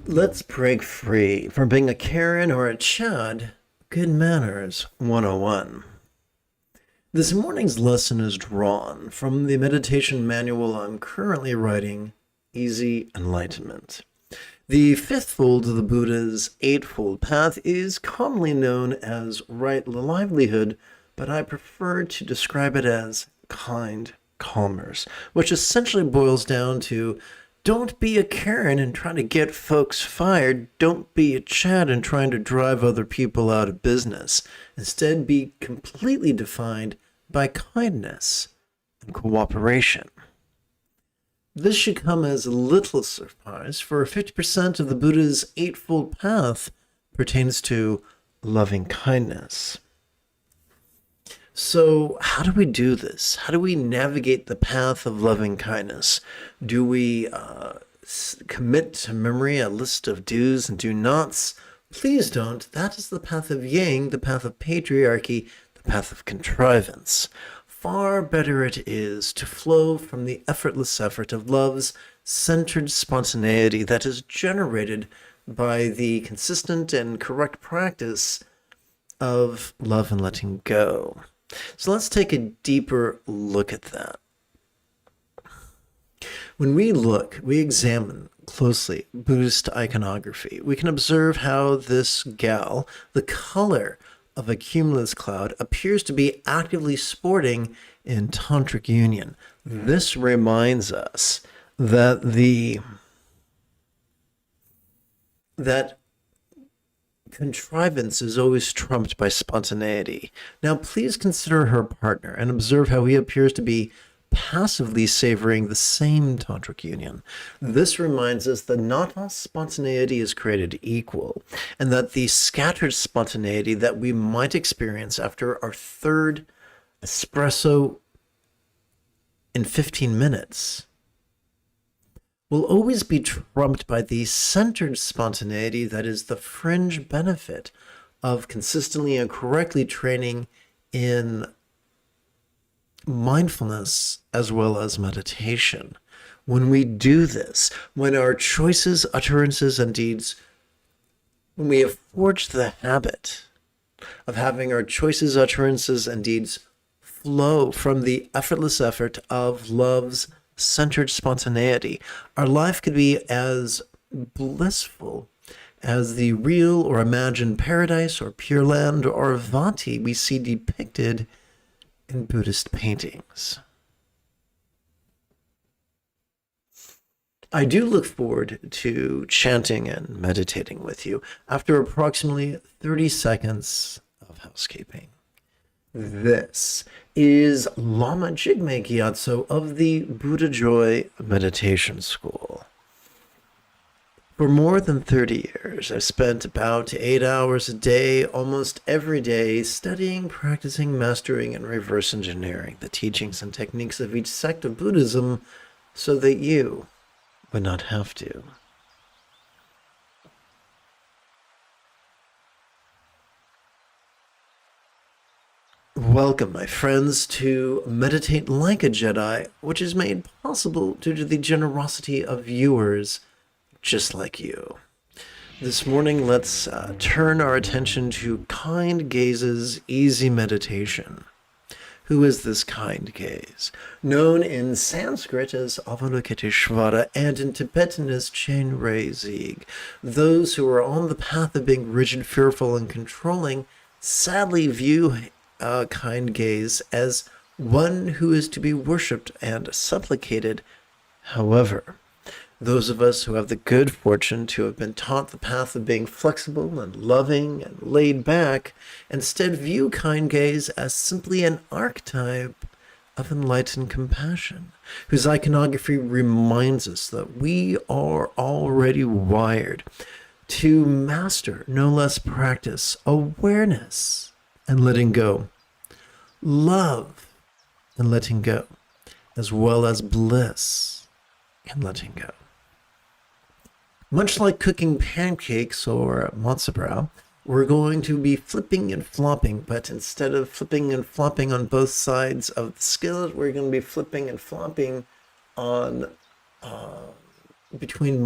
Let's break free from being a Karen or a Chad. Good Manners 101. This morning's lesson is drawn from the meditation manual I'm currently writing, Easy Enlightenment. The fifth fold of the Buddha's Eightfold Path is commonly known as right livelihood, but I prefer to describe it as kind commerce, which essentially boils down to don't be a Karen and trying to get folks fired. Don't be a Chad and trying to drive other people out of business. Instead, be completely defined by kindness and cooperation. This should come as a little surprise, for 50% of the Buddha's Eightfold Path pertains to loving kindness. So how do we do this? How do we navigate the path of loving kindness? Do we commit to memory a list of do's and do nots? Please don't. That is the path of yang, the path of patriarchy, the path of contrivance. Far better it is to flow from the effortless effort of love's centered spontaneity that is generated by the consistent and correct practice of love and letting go. So let's take a deeper look at that. When we examine closely Buddhist iconography, we can observe how this gal, the color of a cumulus cloud, appears to be actively sporting in tantric union. This reminds us that that contrivance is always trumped by spontaneity. Now, please consider her partner and observe how he appears to be passively savoring the same tantric union. This reminds us that not all spontaneity is created equal, and that the scattered spontaneity that we might experience after our third espresso in 15 minutes will always be trumped by the centered spontaneity that is the fringe benefit of consistently and correctly training in mindfulness as well as meditation. When we do this, when our choices, utterances, and deeds, when we have forged the habit of having our choices, utterances, and deeds flow from the effortless effort of love's centered spontaneity, our life could be as blissful as the real or imagined paradise or pure land or Vati we see depicted in Buddhist paintings. I do look forward to chanting and meditating with you after approximately 30 seconds of housekeeping. This is Lama Jigme Gyatso of the Buddha Joy Meditation School. For more than 30 years, I've spent about 8 hours a day, almost every day, studying, practicing, mastering, and reverse engineering the teachings and techniques of each sect of Buddhism so that you would not have to. Welcome, my friends, to Meditate Like a Jedi, which is made possible due to the generosity of viewers just like you. This morning, let's turn our attention to kind gaze's easy meditation. Who is this kind gaze? Known in Sanskrit as Avalokiteshvara and in Tibetan as Chen Rei Zig. Those who are on the path of being rigid, fearful, and controlling sadly view kind gaze as one who is to be worshipped and supplicated. However, those of us who have the good fortune to have been taught the path of being flexible and loving and laid back instead view kind gaze as simply an archetype of enlightened compassion, whose iconography reminds us that we are already wired to master, no less practice, awareness and letting go, love and letting go, as well as bliss and letting go. Much like cooking pancakes or matzo ball, we're going to be flipping and flopping, but instead of flipping and flopping on both sides of the skillet, we're going to be flipping and flopping on between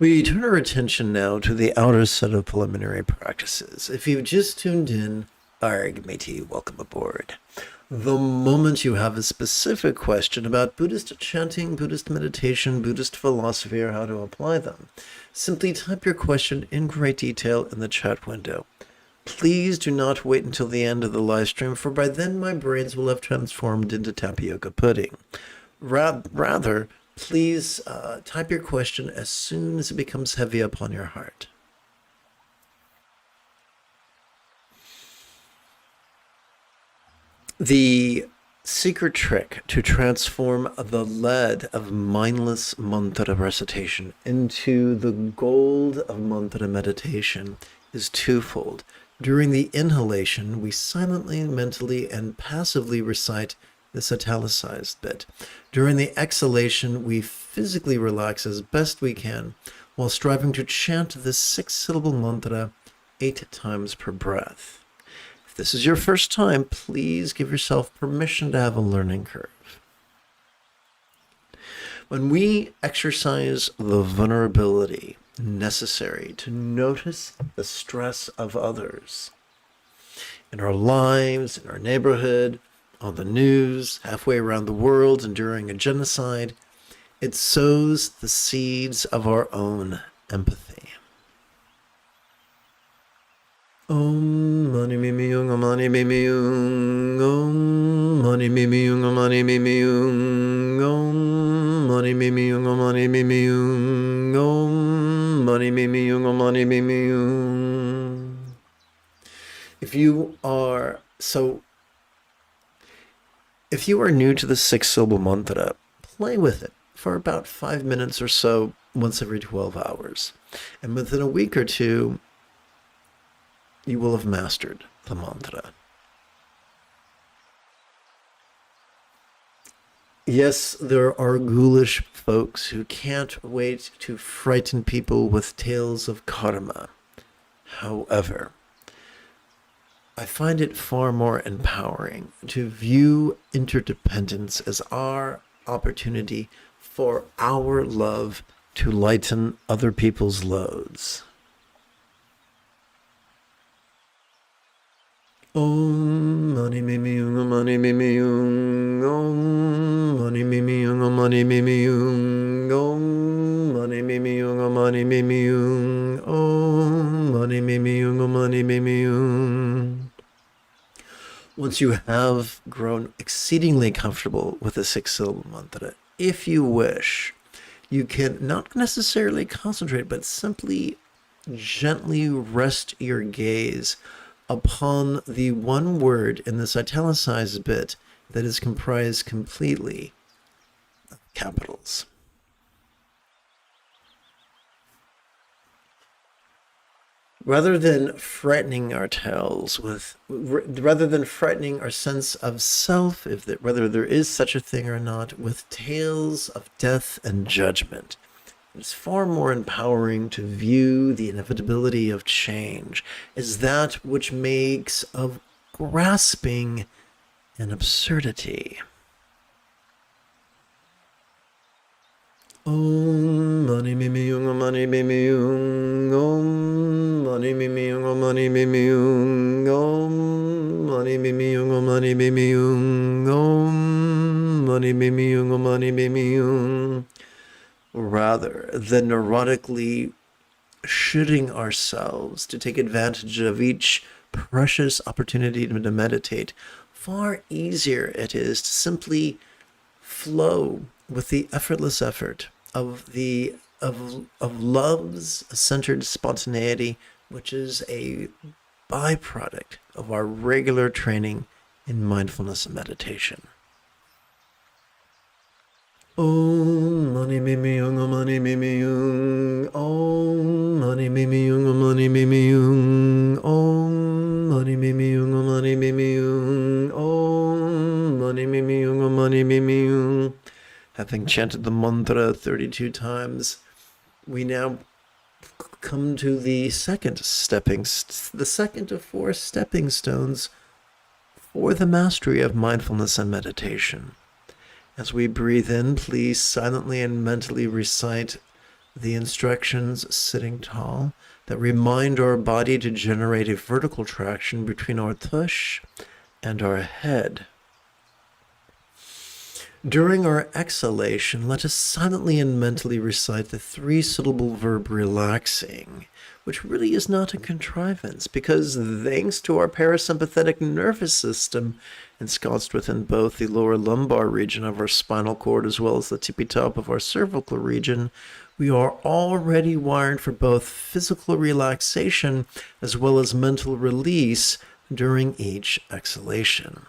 We turn our attention now to the outer set of preliminary practices. If you've just tuned in, arg, matey, welcome aboard. The moment you have a specific question about Buddhist chanting, Buddhist meditation, Buddhist philosophy, or how to apply them, simply type your question in great detail in the chat window. Please do not wait until the end of the live stream, for by then my brains will have transformed into tapioca pudding. Rather, please type your question as soon as it becomes heavy upon your heart. The secret trick to transform the lead of mindless mantra recitation into the gold of mantra meditation is twofold. During the inhalation, we silently, mentally, and passively recite this italicized bit. During the exhalation, we physically relax as best we can while striving to chant this 6-syllable mantra 8 times per breath. If this is your first time, please give yourself permission to have a learning curve. When we exercise the vulnerability necessary to notice the stress of others in our lives, in our neighborhood, on the news, halfway around the world, and during a genocide, it sows the seeds of our own empathy. Om mani mimi yung, om mani mimi yung, om mani mimi yung, om mani mimi yung, om mani mimi yung, om mani mimi yung, om mani mimi yung, om mani mimi yung. If you are new to the 6-syllable mantra, play with it for about 5 minutes or so once every 12 hours. And within a week or two, you will have mastered the mantra. Yes, there are ghoulish folks who can't wait to frighten people with tales of karma. However, I find it far more empowering to view interdependence as our opportunity for our love to lighten other people's loads. Om mani mimi yung, om mani mimi yung, om mani mimi yung, om mani mimi yung, om mani mimi yung, om mani mimi yung, om mani mimi yung, om mani mimi yung. Once you have grown exceedingly comfortable with the 6-syllable mantra, if you wish, you can not necessarily concentrate, but simply gently rest your gaze upon the one word in this italicized bit that is comprised completely of capitals. Rather than frightening our sense of self, whether there is such a thing or not, with tales of death and judgment, it's far more empowering to view the inevitability of change as that which makes of grasping an absurdity. Om mani mimi yung, om mani mimi yung, om mani mimi yung, om mani mimi yung, om mani mimi yung, om mani mimi yung, om mani mimi yung, om mani mimi yung. Rather than neurotically shooting ourselves to take advantage of each precious opportunity to meditate, far easier it is to simply flow with the effortless effort of love's centered spontaneity, which is a byproduct of our regular training in mindfulness and meditation. Om mani mimi yung, om mani mimi yung, om mani mimi yung, om mani mimi yung, om mani mimi yung, om mani mimi yung, om mani mimi yung, om mani mimi yung. Having chanted the mantra 32 times, we now come to the second of 4 stepping stones for the mastery of mindfulness and meditation. As we breathe in, please silently and mentally recite the instructions sitting tall that remind our body to generate a vertical traction between our tush and our head. During our exhalation, let us silently and mentally recite the 3-syllable verb relaxing, which really is not a contrivance because thanks to our parasympathetic nervous system, ensconced within both the lower lumbar region of our spinal cord as well as the tippy top of our cervical region, we are already wired for both physical relaxation as well as mental release during each exhalation.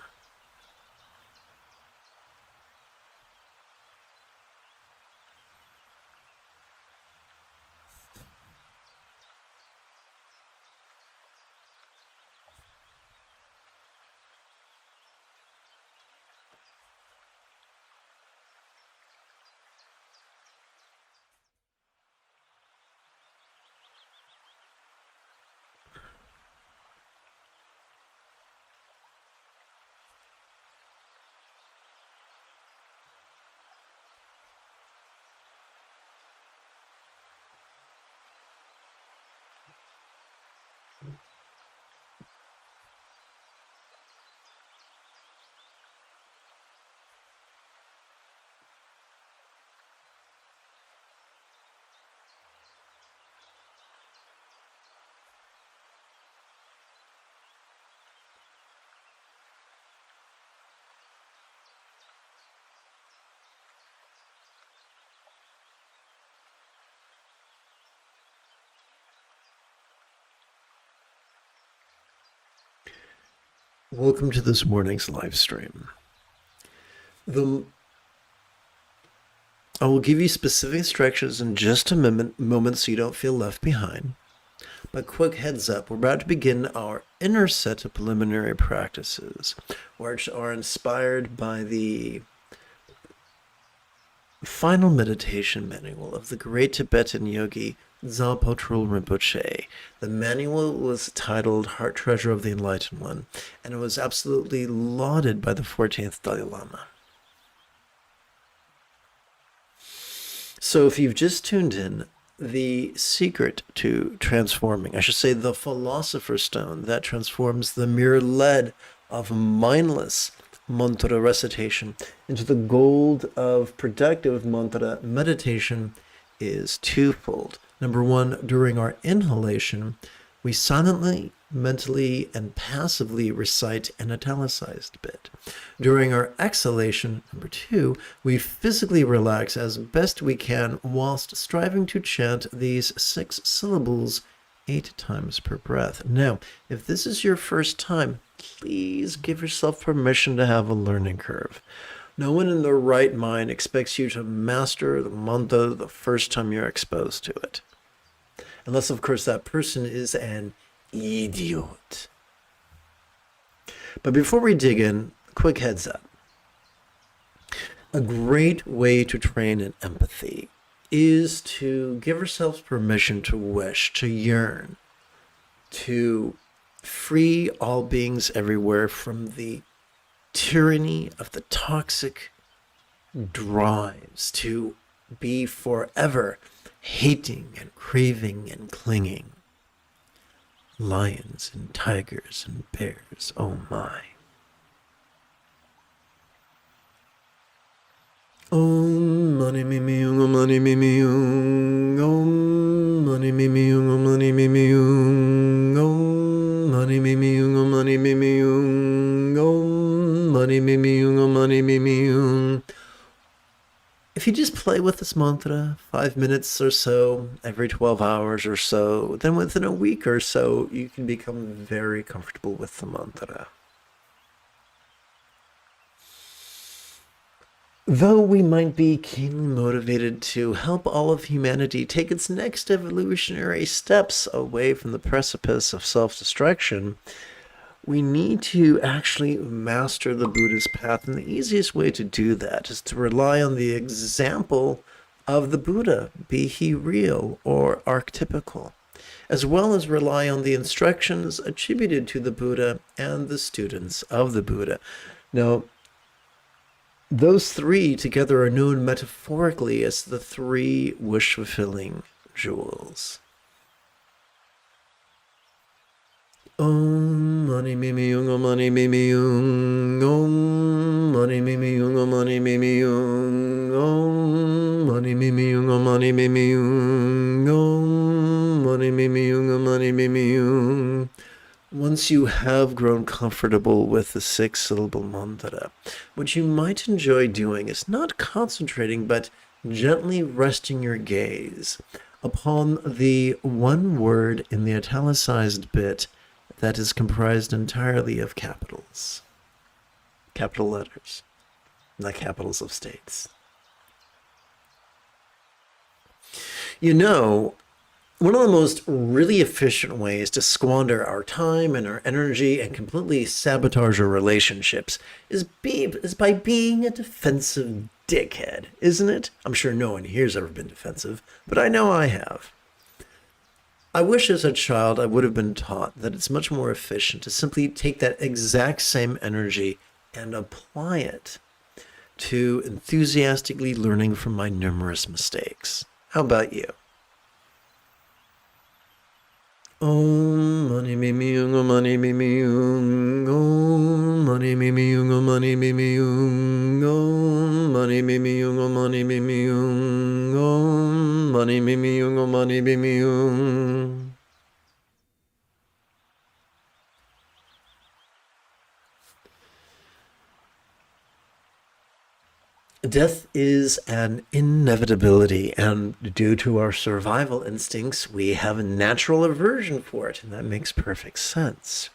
Welcome to this morning's live stream. I will give you specific instructions in just a moment so you don't feel left behind. But quick heads up, we're about to begin our inner set of preliminary practices, which are inspired by the final meditation manual of the great Tibetan yogi Zalpotrul Rinpoche. The manual was titled Heart Treasure of the Enlightened One, and it was absolutely lauded by the 14th Dalai Lama. So if you've just tuned in, the secret to transforming, I should say the philosopher's stone that transforms the mere lead of mindless mantra recitation into the gold of productive mantra meditation is twofold. Number one, during our inhalation, we silently, mentally, and passively recite an italicized bit. During our exhalation, number two, we physically relax as best we can whilst striving to chant these 6 syllables 8 times per breath. Now, if this is your first time, please give yourself permission to have a learning curve. No one in their right mind expects you to master the mantra the first time you're exposed to it. Unless, of course, that person is an idiot. But before we dig in, quick heads up. A great way to train in empathy is to give ourselves permission to wish, to yearn, to free all beings everywhere from the tyranny of the toxic drives to be forever hating and craving and clinging. Lions and tigers and bears, oh my. Om mani mimi yung, mani mimi yung, om mani mimi yung, mani mimi yung, om mani mimi yung, mani mimi yung, om mani mimi yung, mani mimi yung. If you just play with this mantra 5 minutes or so every 12 hours or so, then within a week or so, you can become very comfortable with the mantra. Though we might be keenly motivated to help all of humanity take its next evolutionary steps away from the precipice of self-destruction, we need to actually master the Buddhist path. And the easiest way to do that is to rely on the example of the Buddha, be he real or archetypical, as well as rely on the instructions attributed to the Buddha and the students of the Buddha. Now, Those three together are known metaphorically as the three wish-fulfilling jewels. Om mani mimi yung, om mani mimi yung, om mani mimi yung, om mani mimi yung, om mani mimi yung, om mani mimi yung, om mani mimi yung, om mani mimi yung. Once you have grown comfortable with the six-syllable mantra, what you might enjoy doing is not concentrating, but gently resting your gaze upon the one word in the italicized bit that is comprised entirely of capitals. Capital letters, not capitals of states. You know, one of the most really efficient ways to squander our time and our energy and completely sabotage our relationships is by being a defensive dickhead, isn't it? I'm sure no one here's ever been defensive, but I know I have. I wish as a child I would have been taught that it's much more efficient to simply take that exact same energy and apply it to enthusiastically learning from my numerous mistakes. How about you? Om mani mimi yung, om mani mimi yung, om mani mimi yung, om mani mimi yung, om mani mimi yung, om mani mimi yung, om mani mimi yung, om mani mimi yung. Death is an inevitability, and due to our survival instincts, we have a natural aversion for it, and that makes perfect sense.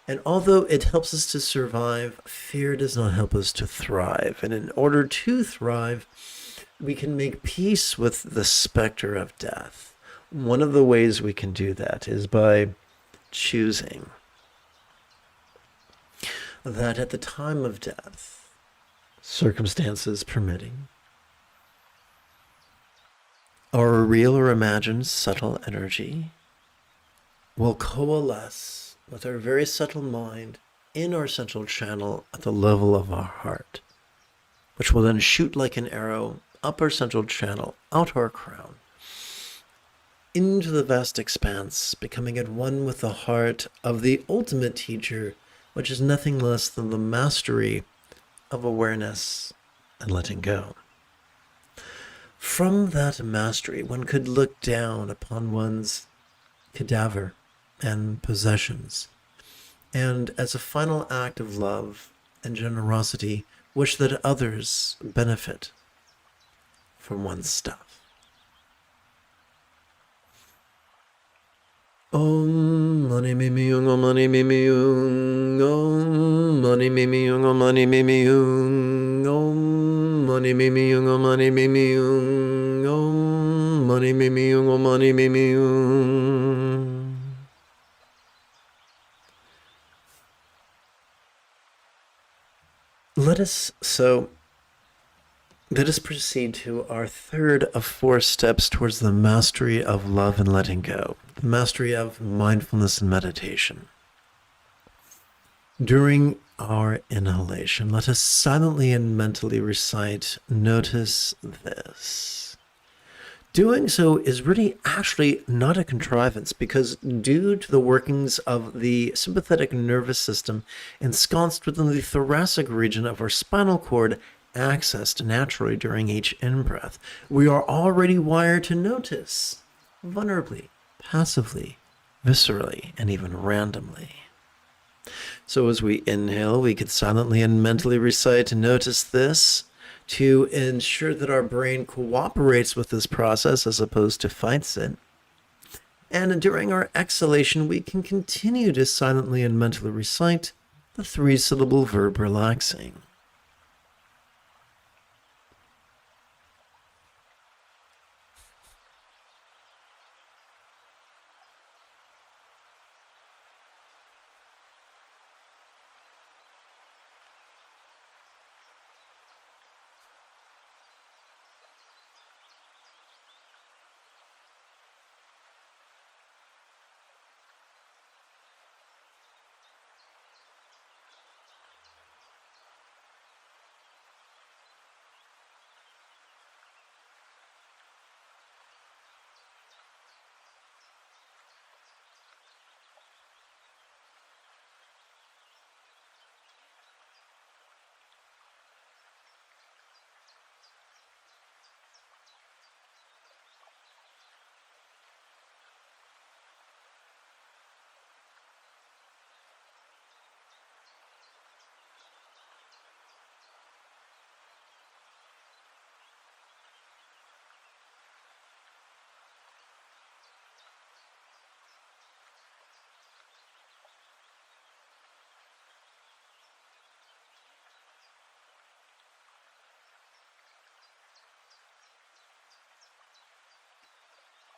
And although it helps us to survive, fear does not help us to thrive. And in order to thrive, we can make peace with the specter of death. One of the ways we can do that is by choosing that at the time of death, circumstances permitting, our real or imagined subtle energy will coalesce with our very subtle mind in our central channel at the level of our heart, which will then shoot like an arrow up our central channel, out our crown, into the vast expanse, becoming at one with the heart of the ultimate teacher, which is nothing less than the mastery of awareness and letting go. From that mastery, one could look down upon one's cadaver and possessions, and as a final act of love and generosity, wish that others benefit from one's stuff. Om mani mimi yung, om mani mimi yung, om mani mimi yung, om mani mimi yung, om mani mimi yung, om mani mimi yung, om mani mimi yung, om mani mimi yung. Let us proceed to our third of 4 steps towards the mastery of love and letting go, the mastery of mindfulness and meditation. During our inhalation, let us silently and mentally recite, "Notice this." Doing so is really actually not a contrivance because due to the workings of the sympathetic nervous system ensconced within the thoracic region of our spinal cord, accessed naturally during each in-breath, we are already wired to notice, vulnerably, passively, viscerally, and even randomly. So as we inhale, we could silently and mentally recite, "Notice this," to ensure that our brain cooperates with this process as opposed to fights it. And during our exhalation, we can continue to silently and mentally recite the 3-syllable verb relaxing.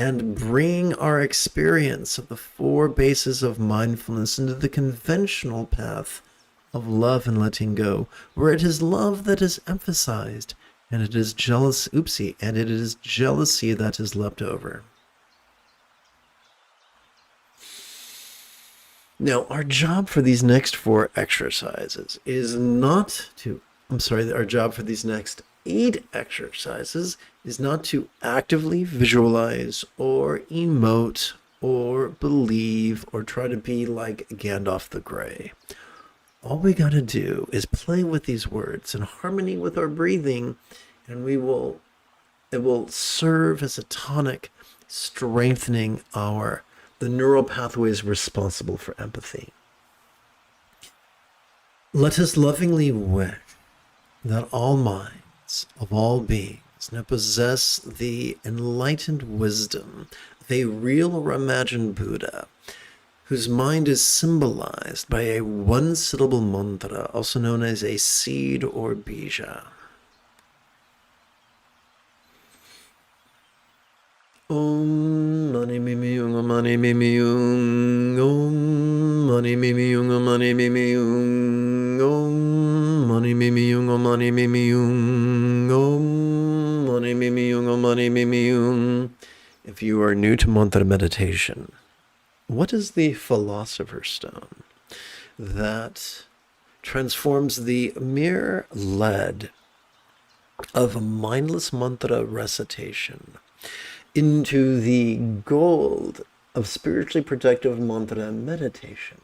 and bringing our experience of the 4 bases of mindfulness into the conventional path of love and letting go, where it is love that is emphasized, and it is jealousy that is left over. Now, our job for these next 4 exercises is not to, our job for these next 8 exercises is not to actively visualize or emote or believe or try to be like Gandalf the Grey. All we got to do is play with these words in harmony with our breathing, and it will serve as a tonic, strengthening the neural pathways responsible for empathy. Let us lovingly wish that all minds of all beings now possess the enlightened wisdom of a real or imagined Buddha, whose mind is symbolized by a 1-syllable mantra, also known as a seed or bija. Om mani mimi yung mani mimi yung Om mani mimi yung mani mimi yung Om mani mimi yung mani mimi yung Om mani mimi yung mani mimi yung. If you are new to mantra meditation, what is the philosopher's stone that transforms the mere lead of mindless mantra recitation into the gold of spiritually protective mantra meditation?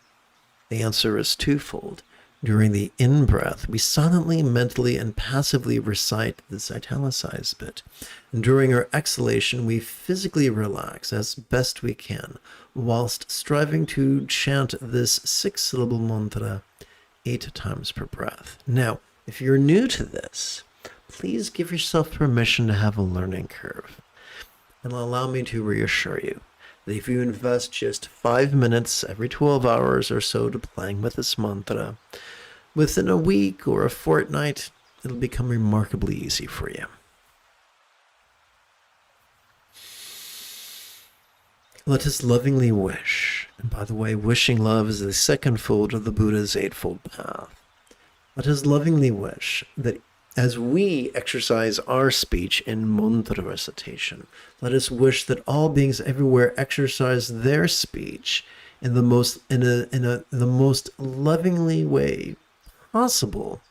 The answer is twofold. During the in-breath, we silently, mentally, and passively recite this italicized bit. And during our exhalation, we physically relax as best we can, whilst striving to chant this 6-syllable mantra 8 times per breath. Now, if you're new to this, please give yourself permission to have a learning curve. And allow me to reassure you that if you invest just 5 minutes every 12 hours or so to playing with this mantra, within a week or a fortnight, it'll become remarkably easy for you. Let us lovingly wish, and by the way, wishing love is the 2nd fold of the Buddha's 8-fold path. Let us lovingly wish that as we exercise our speech in mantra recitation, let us wish that all beings everywhere exercise their speech in the most lovingly way possible,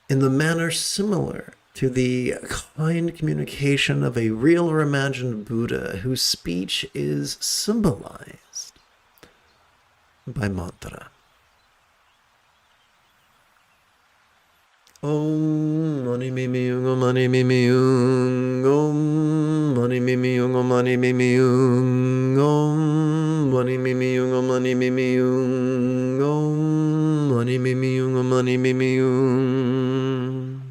in the manner similar to the kind communication of a real or imagined Buddha whose speech is symbolized by mantra. Om mani mimi yung mani mimi yung Om mani mimi yung mani mimi yung Om mani mimi yung mani mimi yung Om mani mimi yung mani mimi yung.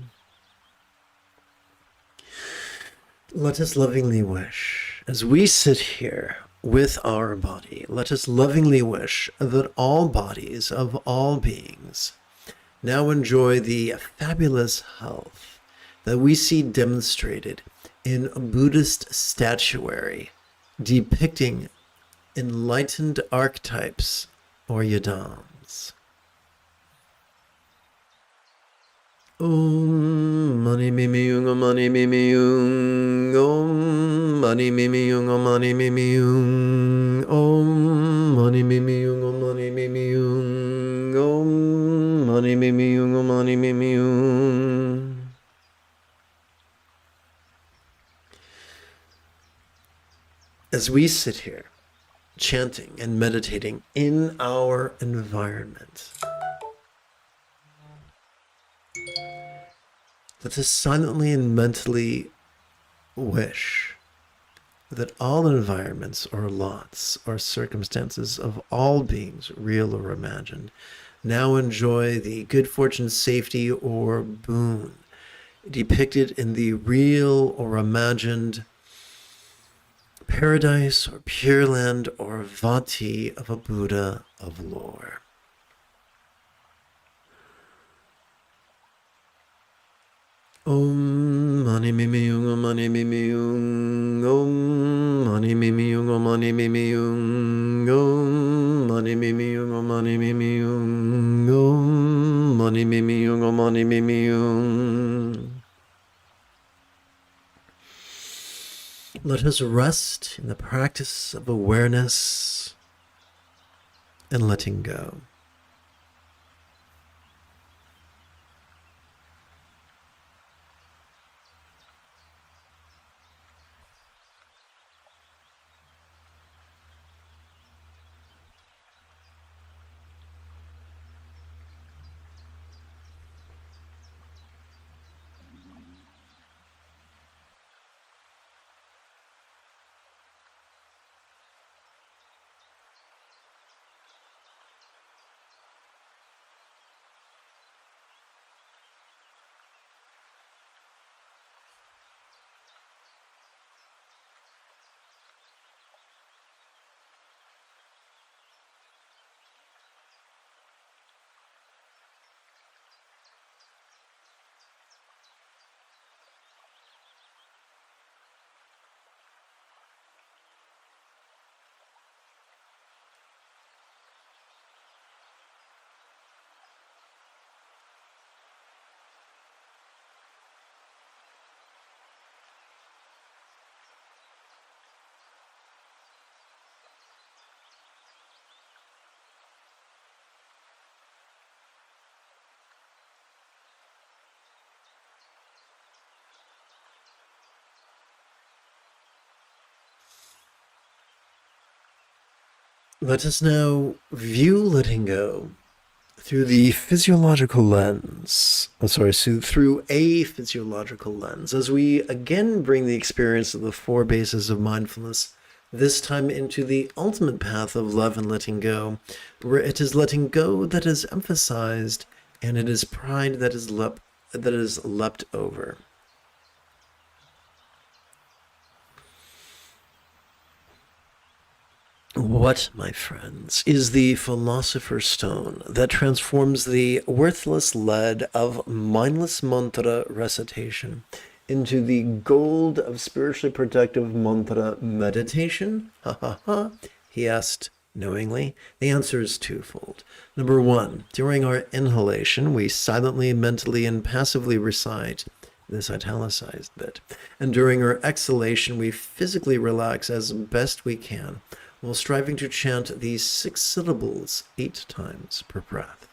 Let us lovingly wish, as we sit here with our body, let us lovingly wish that all bodies of all beings now enjoy the fabulous health that we see demonstrated in Buddhist statuary depicting enlightened archetypes or yadams. Om mani mimi yung mani mimi yung Om mani mimi yung mani mimi yung Om mani mimi yung mani mimi yung Om mani mimi yung mani mimi yung. As we sit here chanting and meditating in our environment, let us silently and mentally wish that all environments or lots or circumstances of all beings, real or imagined, now enjoy the good fortune, safety, or boon depicted in the real or imagined paradise or pure land or vati of a Buddha of lore. Om mani mimi yung mani mimi yung mani mimi yung om mani mimi yung om mani mimi yung om mani mimi yung om mani mimi yung. Let us rest in the practice of awareness and letting go. Let us now view letting go through the physiological lens. Through a physiological lens, as we again bring the experience of the 4 bases of mindfulness, this time into the ultimate path of love and letting go, where it is letting go that is emphasized, and it is pride that is leapt over. What, my friends, is the philosopher's stone that transforms the worthless lead of mindless mantra recitation into the gold of spiritually productive mantra meditation? Ha ha ha, he asked knowingly. The answer is twofold. Number 1, during our inhalation, we silently, mentally, and passively recite this italicized bit. And during our exhalation, we physically relax as best we can, while striving to chant these 6 syllables 8 times per breath.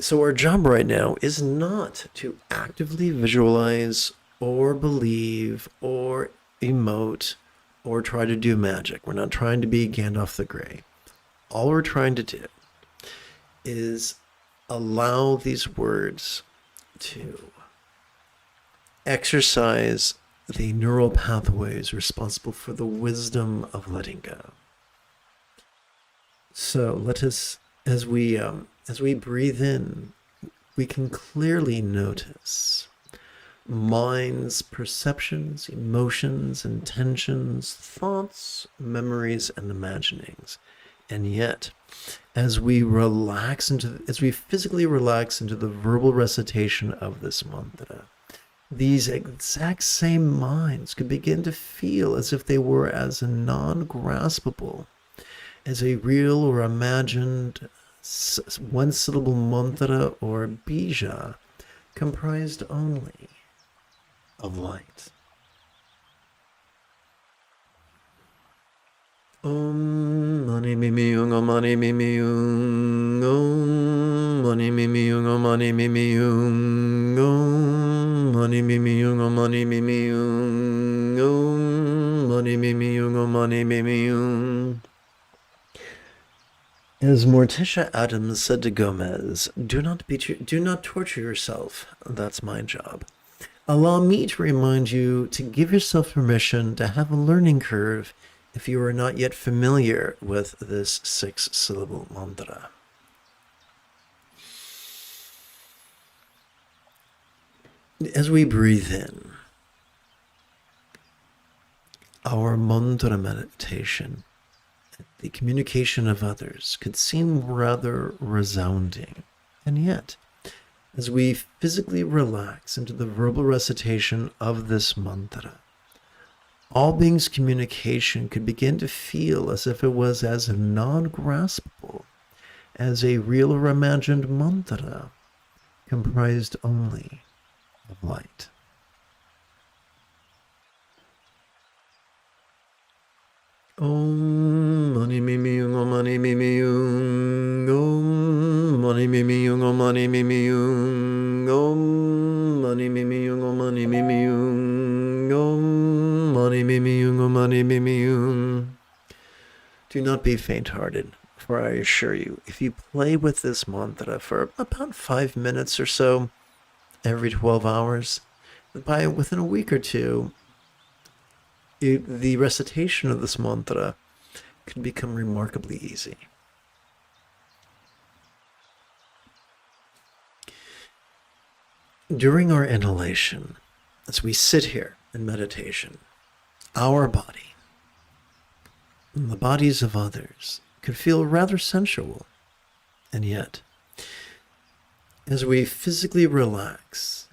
So our job right now is not to actively visualize or believe or emote or try to do magic. We're not trying to be Gandalf the Grey. All we're trying to do is allow these words to exercise the neural pathways responsible for the wisdom of letting go. So let us, as we breathe in, we can clearly notice minds, perceptions, emotions, intentions, thoughts, memories, and imaginings. And yet, as we physically relax into the verbal recitation of this mantra, these exact same minds could begin to feel as if they were as non-graspable as a real or imagined 1-syllable mantra or bija comprised only of light. Om mani mimi yung om mani mimi yung om mani mimi yung om mani mimi yung om mani mimi yung om mani mimi yung om mani mimi yung om mani mimi yung. As Morticia Adams said to Gomez, do not torture yourself. That's my job. Allow me to remind you to give yourself permission to have a learning curve if you are not yet familiar with this 6-syllable mantra. As we breathe in, our mantra meditation, the communication of others, could seem rather resounding. And yet, as we physically relax into the verbal recitation of this mantra, all beings' communication could begin to feel as if it was as non-graspable as a real or imagined mantra comprised only of light. Om mani mimi yung om mani mimi yung om mani mimi yung om mani mimi yung om mani mimi yung om mani mimi yung om mani mimi yung om mani mimi yung. Do not be faint-hearted, for I assure you, if you play with this mantra for about 5 minutes or so every 12 hours, within a week or two, the recitation of this mantra can become remarkably easy. During our inhalation, as we sit here in meditation, our body and the bodies of others could feel rather sensual. And yet, as we physically relax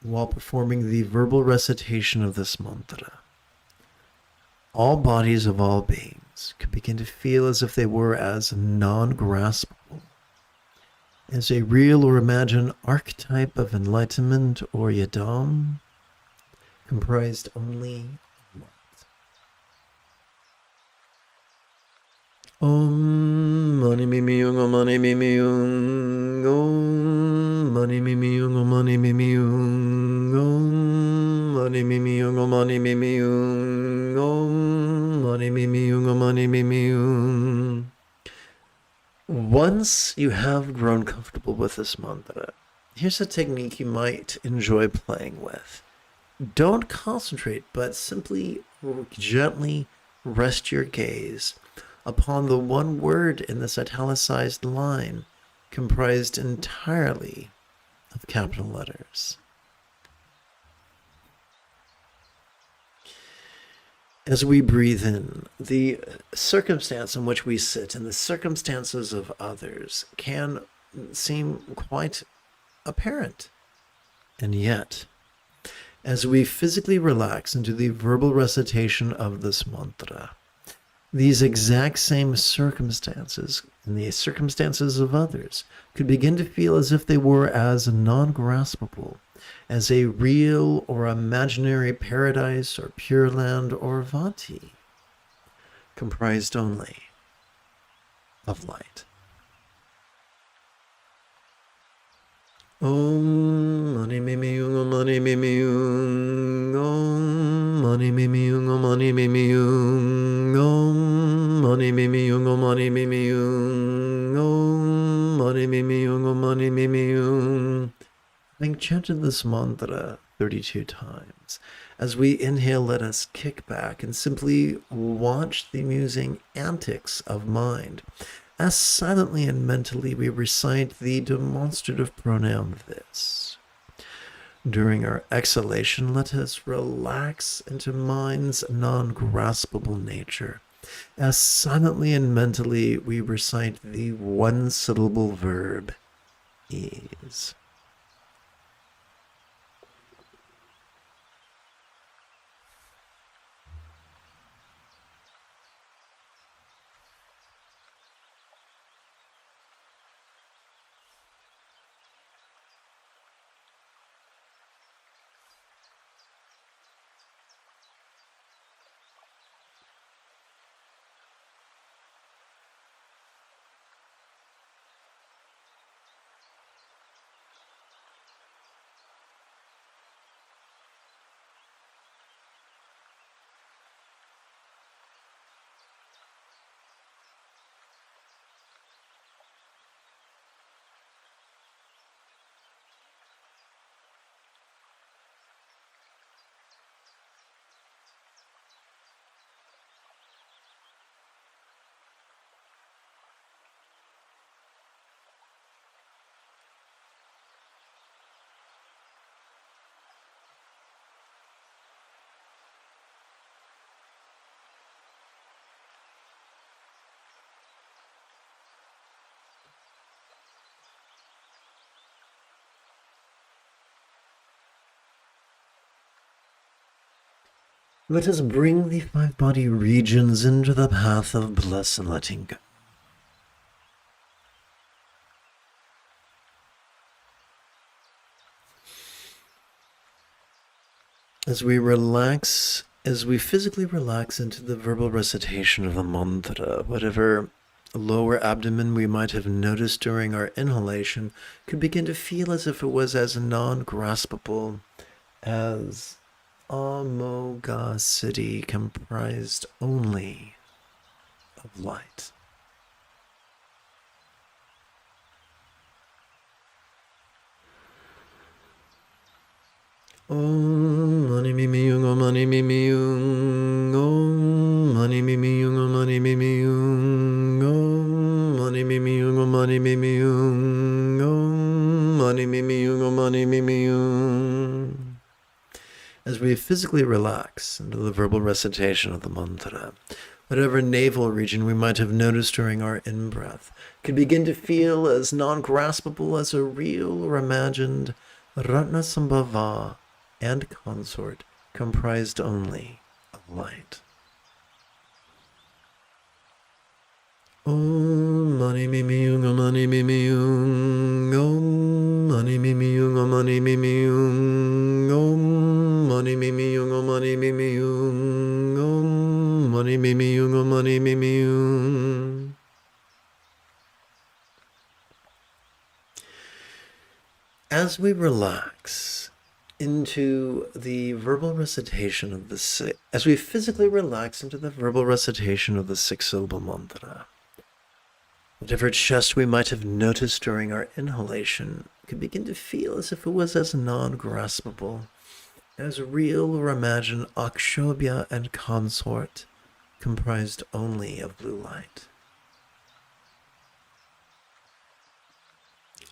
while performing the verbal recitation of this mantra, all bodies of all beings could begin to feel as if they were as non-graspable as a real or imagined archetype of enlightenment or yidam comprised only of light. Om mani mimi yung om mani mimi yung om mani mimi yung om mani mimi yung om mani mimi yung om mani mimi yung om mani mimi yung om mani mimi yung. Once you have grown comfortable with this mantra, here's a technique you might enjoy playing with. Don't concentrate, but simply gently rest your gaze upon the one word in this italicized line comprised entirely of capital letters. As we breathe in, the circumstance in which we sit and the circumstances of others can seem quite apparent. And yet, as we physically relax into the verbal recitation of this mantra, these exact same circumstances and the circumstances of others could begin to feel as if they were as non-graspable as a real or imaginary paradise or pure land or vati, comprised only of light. Om mani mimi yung om mani mimi yung om mani mimi yung om mani mimi yung om mani mimi yung om mani mimi yung om mani mimi yung om mani mimi yung. Having chanted this mantra 32 times, as we inhale, let us kick back and simply watch the amusing antics of mind, as silently and mentally we recite the demonstrative pronoun this. During our exhalation, let us relax into mind's non-graspable nature, as silently and mentally we recite the one-syllable verb, ease. Let us bring the 5 body regions into the path of bliss and letting go. As we physically relax into the verbal recitation of the mantra, whatever lower abdomen we might have noticed during our inhalation could begin to feel as if it was as non-graspable as Amoga city comprised only of light. Om mani mimi yung, om mani mimi yung, om mani mimi yung, om mani mimi yung, om mani mimi yung, om mani mimi yung, om mani mimi yung, om mani mimi yung. As we physically relax into the verbal recitation of the mantra, whatever navel region we might have noticed during our in-breath could begin to feel as non-graspable as a real or imagined Ratnasambhava and consort comprised only of light. Om mani mimi yung, om mani mimi yung, om mani mimi yung, om mani mimi yung, om mani mimi yung, om mani mimi yung, om mani mimi yung, om mani mimi yung. As we relax into the verbal recitation of as we physically relax into the verbal recitation of the 6-syllable mantra, whatever chest we might have noticed during our inhalation could begin to feel as if it was as non-graspable as real or imagined Akshobhya and consort comprised only of blue light.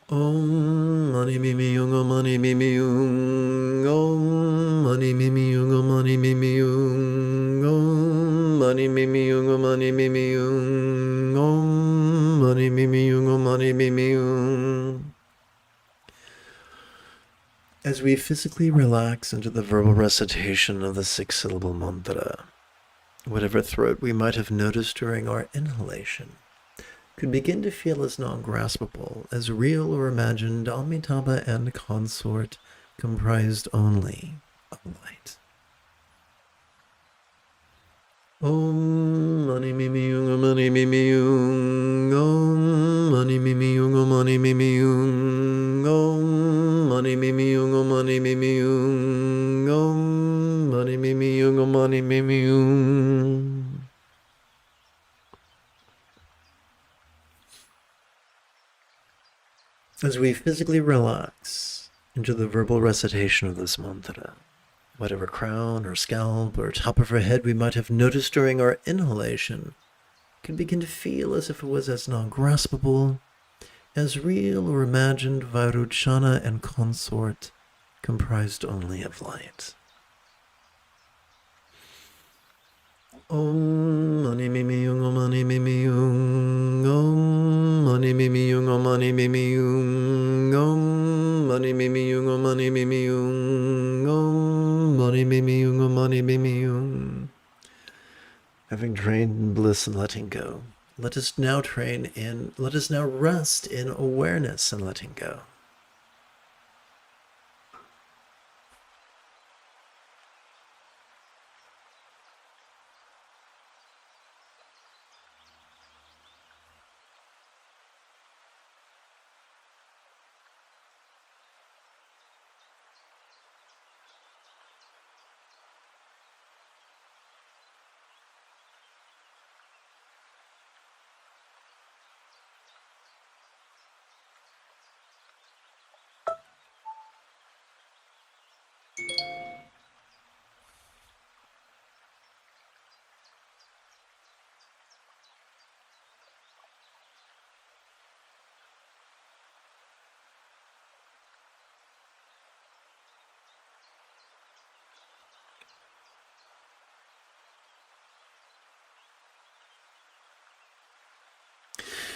Om mani mimi yung, om mani mimi yung, om mani mimi yung, om mani mimi yung, om mani mimi yung, om mani mimi yung, om mani mimi yung, om mani mimi yung. As we physically relax into the verbal recitation of the 6-syllable mantra, whatever throat we might have noticed during our inhalation could begin to feel as non-graspable as real or imagined Amitabha and consort comprised only of light. Om mani mimi yung, om mani mimi yung, om mani mimi yung, om mani mimi yung, om mani mimi yung, om mani mimi yung, om mani mimi yung, om mani mimi yung. As we physically relax into the verbal recitation of this mantra, whatever crown or scalp or top of our head we might have noticed during our inhalation could begin to feel as if it was as non-graspable as real or imagined Vairochana and consort comprised only of light. Om mani mimi yung, om mani mimi yung, om mani mimi yung, om mani mimi yung, om mani mimi yung, om mani mimi yung, om mani mimi yung, om mani mimi yung. Having trained in bliss and letting go, let us now rest in awareness and letting go.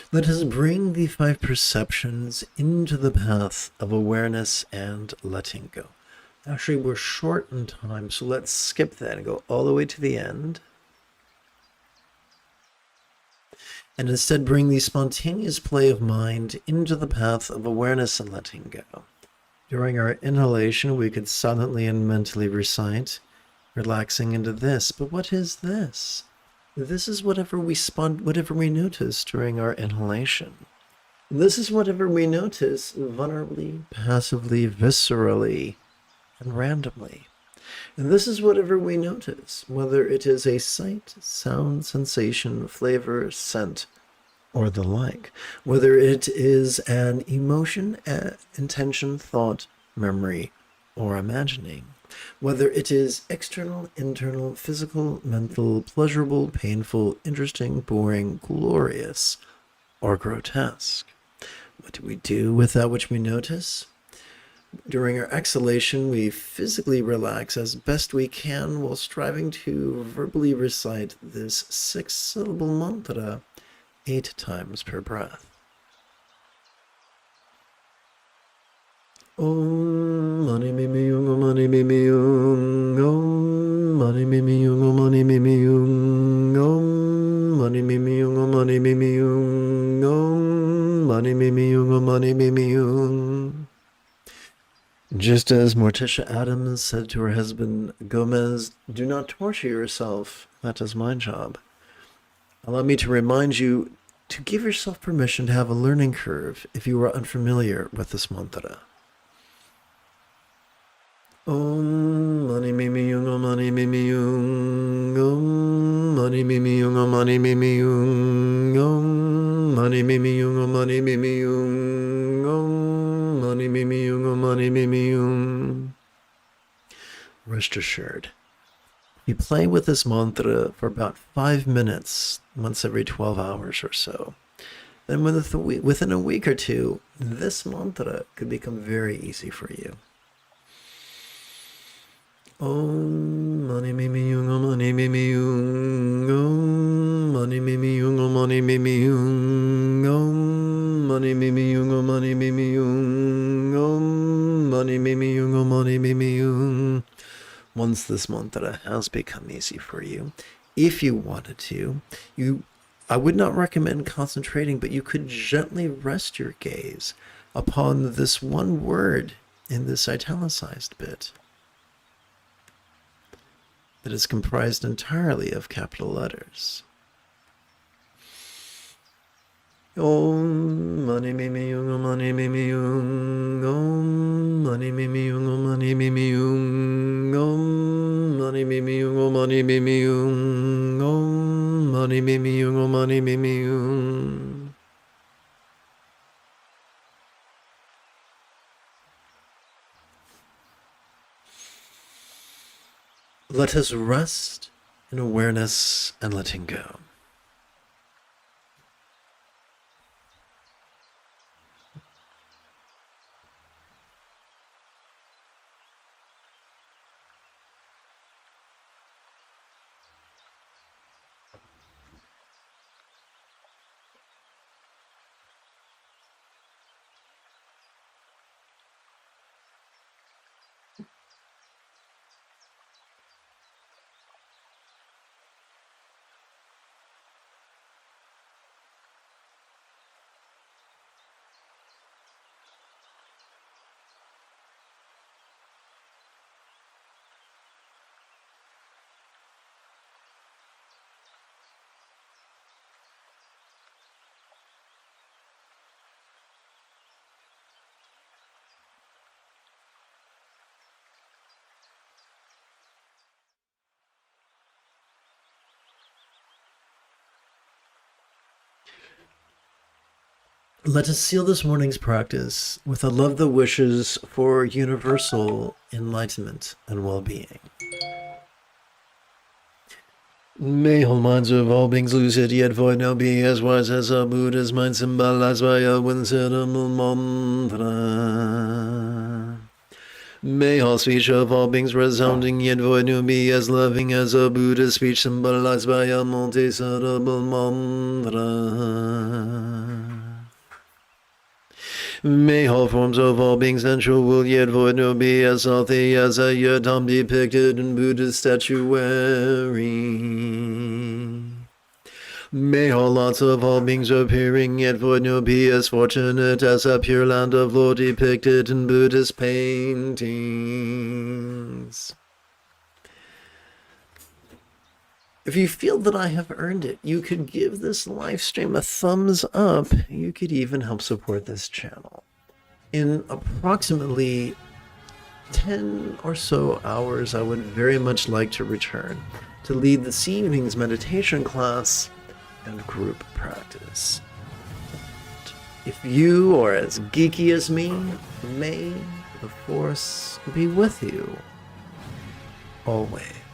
Let us bring the 5 perceptions into the path of awareness and letting go. Actually, we're short on time, so let's skip that and go all the way to the end. And instead bring the spontaneous play of mind into the path of awareness and letting go. During our inhalation, we could silently and mentally recite, relaxing into this. But what is this? This is whatever we notice during our inhalation. This is whatever we notice vulnerably, passively, viscerally, and randomly. And this is whatever we notice, whether it is a sight, sound, sensation, flavor, scent, or the like, whether it is an emotion, intention, thought, memory, or imagining, whether it is external, internal, physical, mental, pleasurable, painful, interesting, boring, glorious, or grotesque. What do we do with that which we notice? During our exhalation, we physically relax as best we can while striving to verbally recite this 6-syllable mantra 8 times per breath. Om mani mimi yung, om mani mimi yung, om mani mimi yung, om mani mimi yung, om mani mimi yung, om mani mimi yung, om mani mimi yung, om mani mimi yung. Just as Morticia Adams said to her husband Gomez, "Do not torture yourself, that is my job." Allow me to remind you to give yourself permission to have a learning curve if you are unfamiliar with this mantra. Om mani mimi yung, om mani mimi yung, om mani mimi yung, om mani mimi yung, om mani mimi yung, om mani mimi yung, om mani mimi yung, om mani mimi yung. Rest assured, you play with this mantra for about 5 minutes once every 12 hours or so. Then within a week or two, this mantra could become very easy for you. Om mani mimi yung, om mani mimi yung, om mani mimi yung, om mani mimi yung, om mani mimi yung, om mani mimi yung, om mani mimi yung, om mani mimi yung. Once this mantra has become easy for you, if you wanted to, I would not recommend concentrating, but you could gently rest your gaze upon this one word in this italicized bit that is comprised entirely of capital letters. Om mani mimi yung, om mani mimi yung, om mani mimi yung, om mani mimi yung, om mani mimi yung, om mani mimi yung, om mani mimi yung, om mani mimi yung. Let us rest in awareness and letting go. Let us seal this morning's practice with a love that wishes for universal enlightenment and well-being. May all minds of all beings lucid yet void now be as wise as a Buddha's mind symbolized by a winsome mantra. May all speech of all beings resounding yet void now be as loving as a Buddha's speech symbolized by a multi-syllable mantra. May all forms of all beings sensual will yet void no be as healthy as a yodam depicted in Buddha's statuary. May all lots of all beings appearing yet void no be as fortunate as a pure land of lore depicted in Buddhist paintings. If you feel that I have earned it, you could give this live stream a thumbs up. You could even help support this channel. In approximately 10 or so hours, I would very much like to return to lead this evening's meditation class and group practice. If you are as geeky as me, may the Force be with you always.